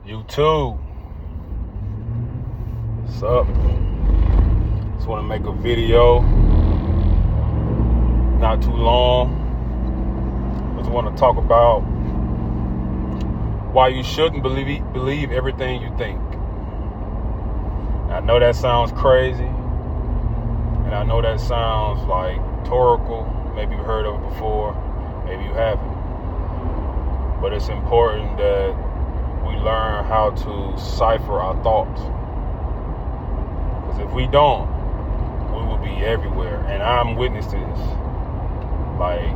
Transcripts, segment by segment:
YouTube, what's up? Just want to make a video, not too long. Just want to talk about why you shouldn't believe everything you think. I know that sounds crazy, and I know that sounds like rhetorical. Maybe you've heard of it before, maybe you haven't. But it's important that we learn how to cipher our thoughts. Because if we don't, we will be everywhere. And I'm witness to this. Like,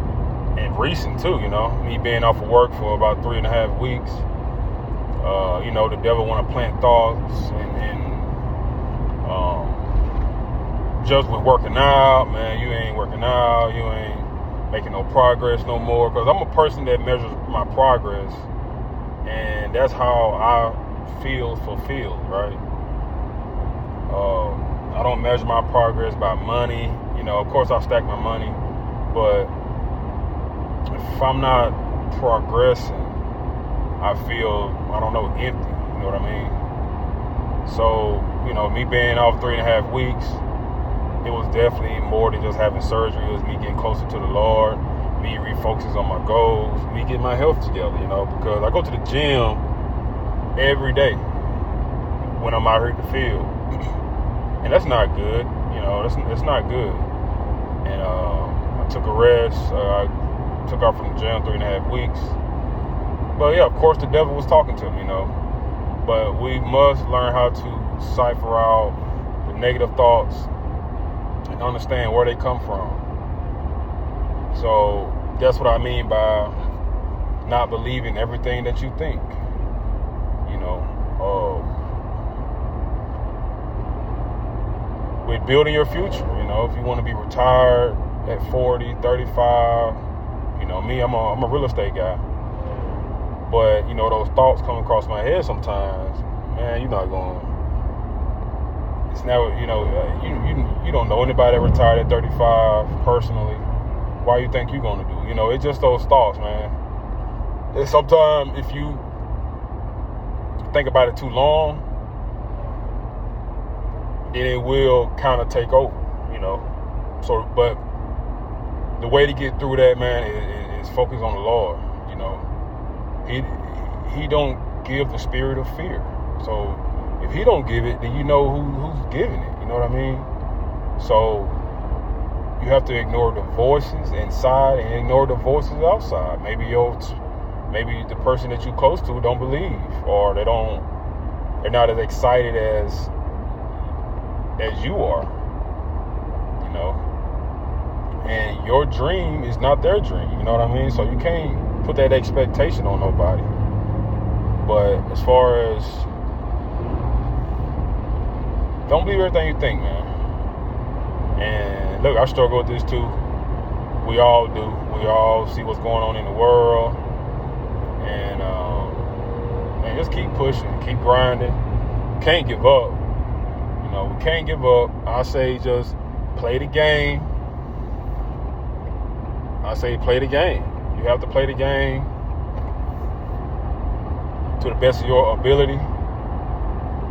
and recent too, me being off of work for about 3.5 weeks. The devil want to plant thoughts and just with working out, man, you ain't working out, you ain't making no progress no more. Because I'm a person that measures my progress, and that's how I feel fulfilled, right? I don't measure my progress by money. Of course I stack my money, but if I'm not progressing, I feel, empty, you know what I mean? So, me being off 3.5 weeks, it was definitely more than just having surgery. It was me getting closer to the Lord, me refocusing on my goals, me getting my health together, because I go to the gym every day when I'm out here in the field. And that's not good, that's not good. And I took a rest. I took off from the gym 3.5 weeks. But yeah, of course the devil was talking to me, But we must learn how to cipher out the negative thoughts and understand where they come from. So that's what I mean by not believing everything that you think. With building your future, if you want to be retired at 40, 35, me, I'm a real estate guy. But, those thoughts come across my head sometimes, man, you're not going, it's never, you don't know anybody that retired at 35 personally. Why you think you're going to do? It's just those thoughts, man. And sometimes if you think about it too long, then it will kind of take over, So, but the way to get through that, man, is focus on the Lord, He don't give the spirit of fear. So if he don't give it, then who's giving it. You know what I mean? So you have to ignore the voices inside and ignore the voices outside. Maybe the person that you close to don't believe, or they're not as excited as you are. And your dream is not their dream. You know what I mean? So you can't put that expectation on nobody. But as far as, don't believe everything you think, man. And look, I struggle with this too. We all do. We all see what's going on in the world. And just keep pushing, keep grinding. Can't give up. We can't give up. I say just play the game. I say play the game. You have to play the game to the best of your ability.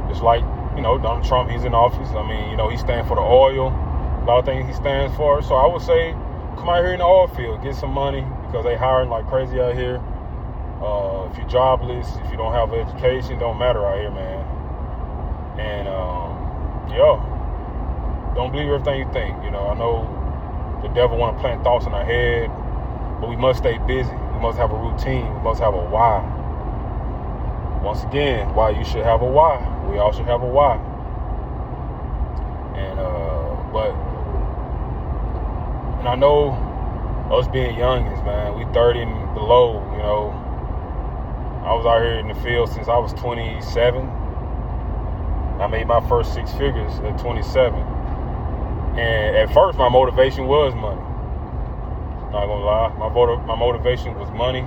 Just like, Donald Trump, he's in office. I mean, he stands for the oil. A lot of things he stands for. So I would say, come out here in the oil field, get some money, because they hiring like crazy out here. If you're jobless, if you don't have an education, it don't matter out here, man. And, don't believe everything you think. I know the devil want to plant thoughts in our head, but we must stay busy. We must have a routine. We must have a why. Once again, why you should have a why. We all should have a why. And I know us being youngins, man, we 30 and below, I was out here in the field since I was 27. I made my first 6 figures at 27. And at first, my motivation was money. Not gonna lie, my motivation was money.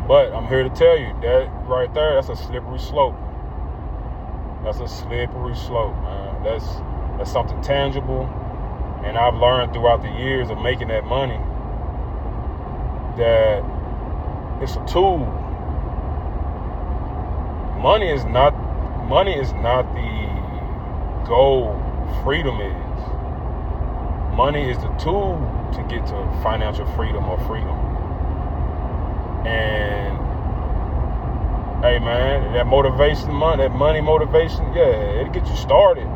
But I'm here to tell you that right there, that's a slippery slope. That's a slippery slope, man. That's something tangible. And I've learned throughout the years of making that money that it's a tool. money is not the goal. Freedom is. Money is the tool to get to financial freedom or freedom. And hey man, that money motivation, yeah, it'll get you started.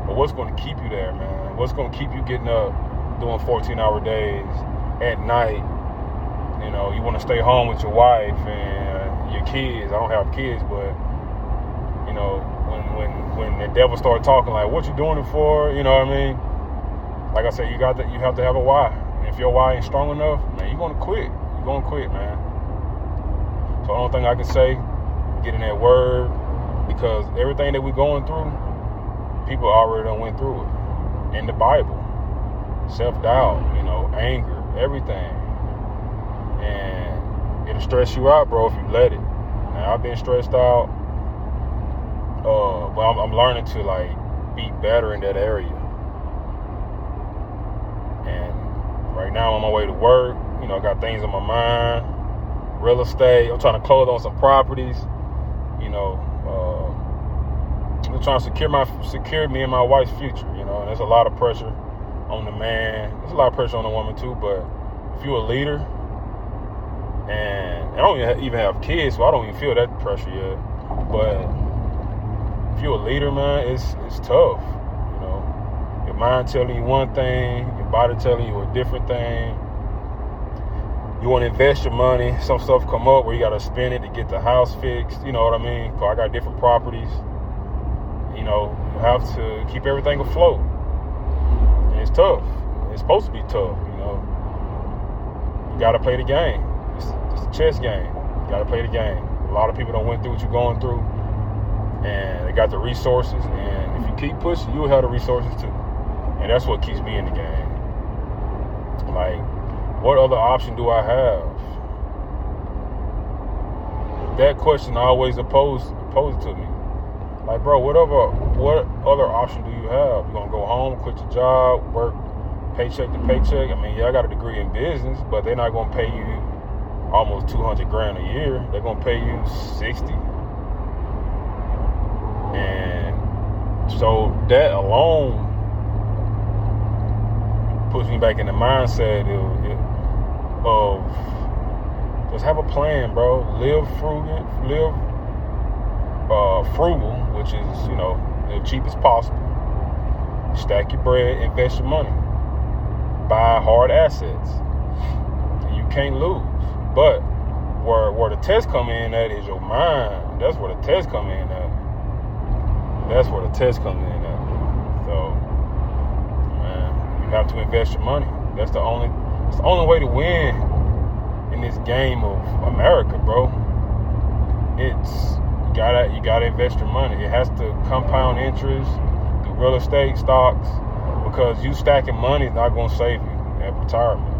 But what's going to keep you there, man? What's going to keep you getting up, doing 14-hour days at night? You know, you want to stay home with your wife and your kids. I don't have kids, but you know, when the devil started talking, like, what you doing it for? You know what I mean? Like I said, you have to have a why. And if your why ain't strong enough, man, you're gonna quit. You're gonna quit, man. So the only thing I can say, get in that word, because everything that we're going through, people already done went through it. In the Bible, self-doubt, you know, anger, everything. And it'll stress you out, bro, if you let it. Now, I've been stressed out, but I'm learning to, like, be better in that area. And right now, I'm on my way to work. You know, I got things on my mind. Real estate. I'm trying to close on some properties. You know, I'm trying to secure me and my wife's future. You know, and there's a lot of pressure on the man. There's a lot of pressure on the woman too. But if you're a leader, and I don't even have kids, so I don't even feel that pressure yet. But if you're a leader, man, it's tough. You know, your mind telling you one thing, your body telling you a different thing. You want to invest your money. Some stuff come up where you got to spend it to get the house fixed. You know what I mean? Cause I got different properties. You know, you have to keep everything afloat. And it's tough. It's supposed to be tough, you know. You got to play the game. It's a chess game. You got to play the game. A lot of people don't went through what you're going through. And they got the resources. And if you keep pushing, you'll have the resources too. And that's what keeps me in the game. Like, what other option do I have? That question always opposed to me. Like, bro, what other option do you have? You gonna go home, quit your job, work paycheck to paycheck? I mean, yeah, I got a degree in business, but they're not gonna pay you almost $200,000 a year. They're gonna pay you 60. And so that alone puts me back in the mindset of just have a plan, bro. Live frugal, which is, you know, the cheapest possible. Stack your bread, invest your money, buy hard assets. You can't lose. But where the test come in at is your mind. That's where the test come in at. So, man, you have to invest your money. It's the only way to win in this game of America, bro. You gotta invest your money. It has to compound interest through real estate, stocks, because you stacking money is not gonna save you at retirement.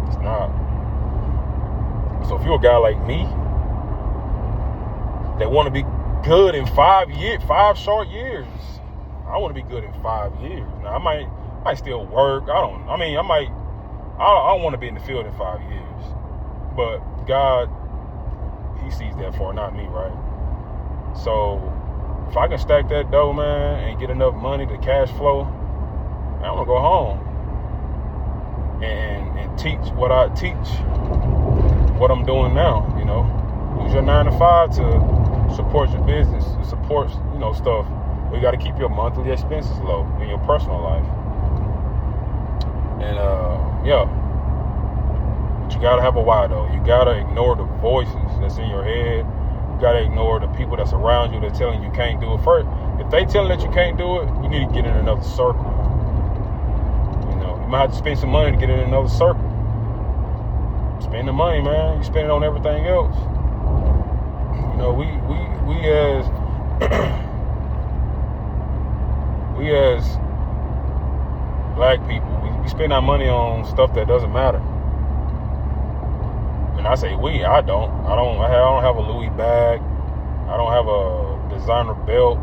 It's not. So if you're a guy like me that want to be good in 5 short years, I want to be good in 5 years. Now I might still work. I don't want to be in the field in 5 years. But God, He sees that far, not me, right? So if I can stack that dough, man, and get enough money to cash flow, man, I'm gonna go home and teach what I'm doing now. You know, use your 9 to 5 to support your business, to support, you know, stuff. But you got to keep your monthly expenses low in your personal life. And yeah, but you gotta have a why though. You gotta ignore the voices that's in your head. You gotta ignore the people that's around you that telling you can't do it. First, if they telling that you can't do it, you need to get in another circle. You know, you might have to spend some money to get in another circle. Spend the money, man. You spend it on everything else. You know, we as black people, we spend our money on stuff that doesn't matter. And I say I don't have a Louis bag. I don't have a designer belt.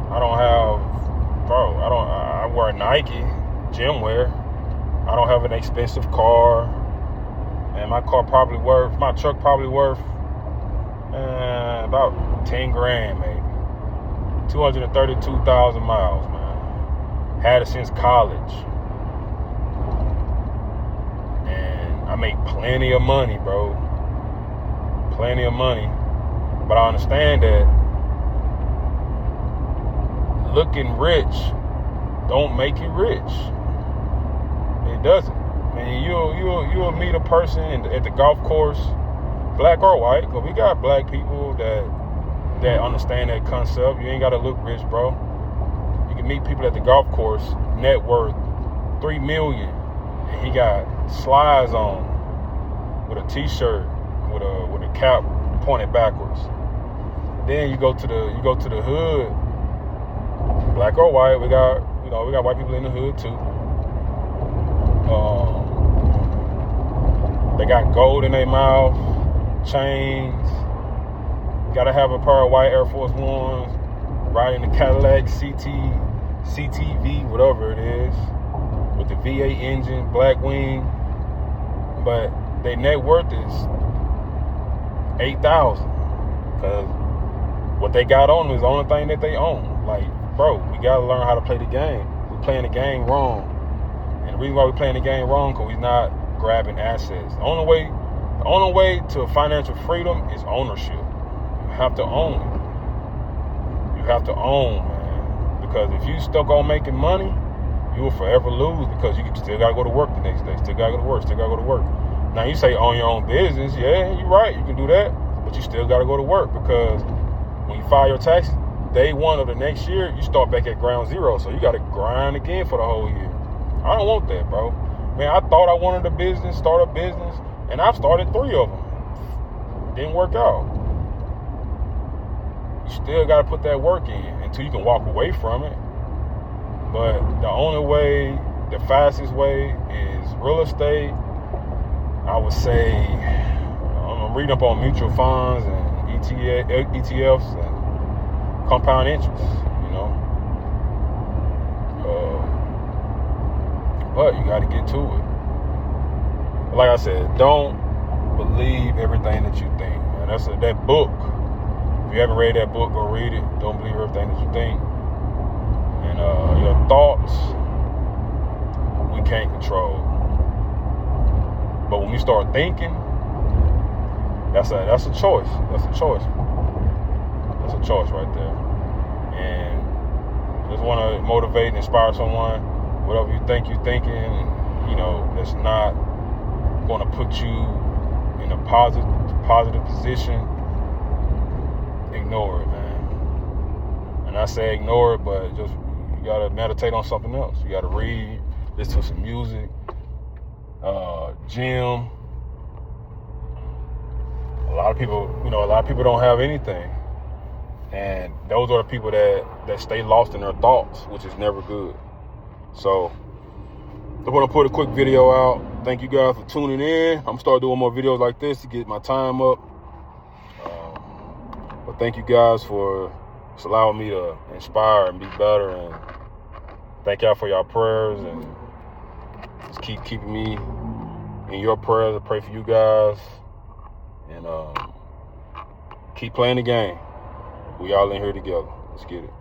I wear Nike gym wear. I don't have an expensive car. And my truck probably worth about 10 grand maybe. 232,000 miles, man. Had it since college. And I make plenty of money, bro. Plenty of money. But I understand that looking rich don't make you rich. It doesn't. I mean, you'll meet a person at the golf course, black or white, because we got black people that understand that concept. You ain't got to look rich, bro. You can meet people at the golf course, net worth $3 million, and he got slides on with a t-shirt with a cap pointed backwards. Then you go to the hood, black or white. We got white people in the hood too. They got gold in their mouth, chains. Gotta have a pair of white Air Force Ones, riding the Cadillac CTV, whatever it is, with the V8 engine, black wing. But their net worth is $8,000, because what they got on is the only thing that they own. Like, bro, we gotta learn how to play the game. We're playing the game wrong, and the reason why we're playing the game wrong because we're not grabbing assets. The only way to financial freedom is ownership. You have to own it. You have to own, man. Because if you stuck on making money, you will forever lose, because you still gotta go to work the next day. Still gotta go to work. Now you say own your own business. Yeah, you're right. You can do that, but you still gotta go to work, because when you file your taxes, day one of the next year, you start back at ground zero. So you gotta grind again for the whole year. I don't want that, bro. Man, I thought I wanted start a business, and I've started 3 of them. Didn't work out. You still got to put that work in until you can walk away from it. But the only way, the fastest way, is real estate. I would say, I'm reading up on mutual funds and ETFs and compound interest, but you got to get to it. Like I said, don't believe everything that you think, man. That book. If you haven't read that book, go read it. Don't believe everything that you think. And your thoughts, we can't control. But when we start thinking, that's a choice. That's a choice. That's a choice right there. And just want to motivate and inspire someone. Whatever you think you're thinking, that's not going to put you in a positive position, ignore it, man. And I say ignore it, but just you got to meditate on something else. You got to read, listen to some music, gym. A lot of people don't have anything. And those are the people that stay lost in their thoughts, which is never good. So I want to put a quick video out. Thank you guys for tuning in. I'm start doing more videos like this to get my time up. But thank you guys for just allowing me to inspire and be better. And thank y'all for y'all prayers, and just keep keeping me in your prayers. I pray for you guys, and keep playing the game. We all in here together. Let's get it.